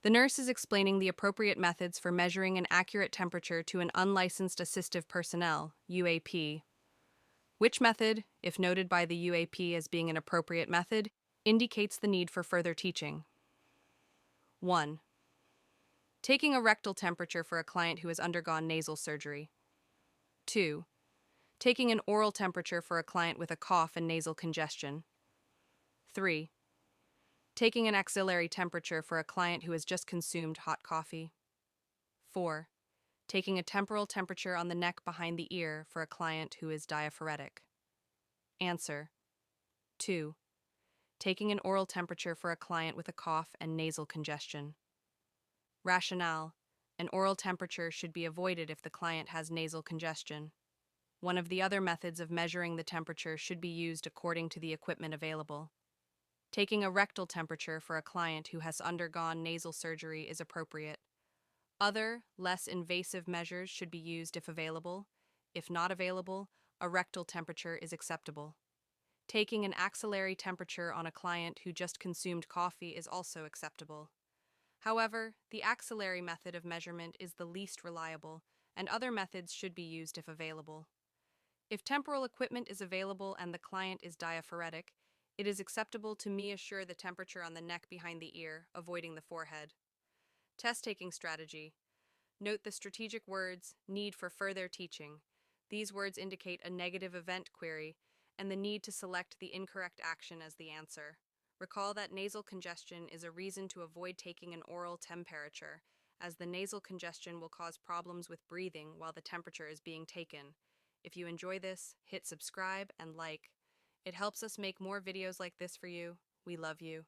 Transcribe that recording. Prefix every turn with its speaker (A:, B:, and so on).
A: The nurse is explaining the appropriate methods for measuring an accurate temperature to an unlicensed assistive personnel, UAP. Which method, if noted by the UAP as being an appropriate method, indicates the need for further teaching? 1. Taking a rectal temperature for a client who has undergone nasal surgery. 2. Taking an oral temperature for a client with a cough and nasal congestion. 3. Taking an axillary temperature for a client who has just consumed hot coffee. 4. Taking a temporal temperature on the neck behind the ear for a client who is diaphoretic. Answer: 2. Taking an oral temperature for a client with a cough and nasal congestion. Rationale: an oral temperature should be avoided if the client has nasal congestion. One of the other methods of measuring the temperature should be used according to the equipment available. Taking a rectal temperature for a client who has undergone nasal surgery is appropriate. Other, less invasive measures should be used if available. If not available, a rectal temperature is acceptable. Taking an axillary temperature on a client who just consumed coffee is also acceptable. However, the axillary method of measurement is the least reliable, and other methods should be used if available. If temporal equipment is available and the client is diaphoretic, it is acceptable to measure the temperature on the neck behind the ear, avoiding the forehead. Test-taking strategy. Note the strategic words, need for further teaching. These words indicate a negative event query and the need to select the incorrect action as the answer. Recall that nasal congestion is a reason to avoid taking an oral temperature, as the nasal congestion will cause problems with breathing while the temperature is being taken. If you enjoy this, hit subscribe and like. It helps us make more videos like this for you. We love you.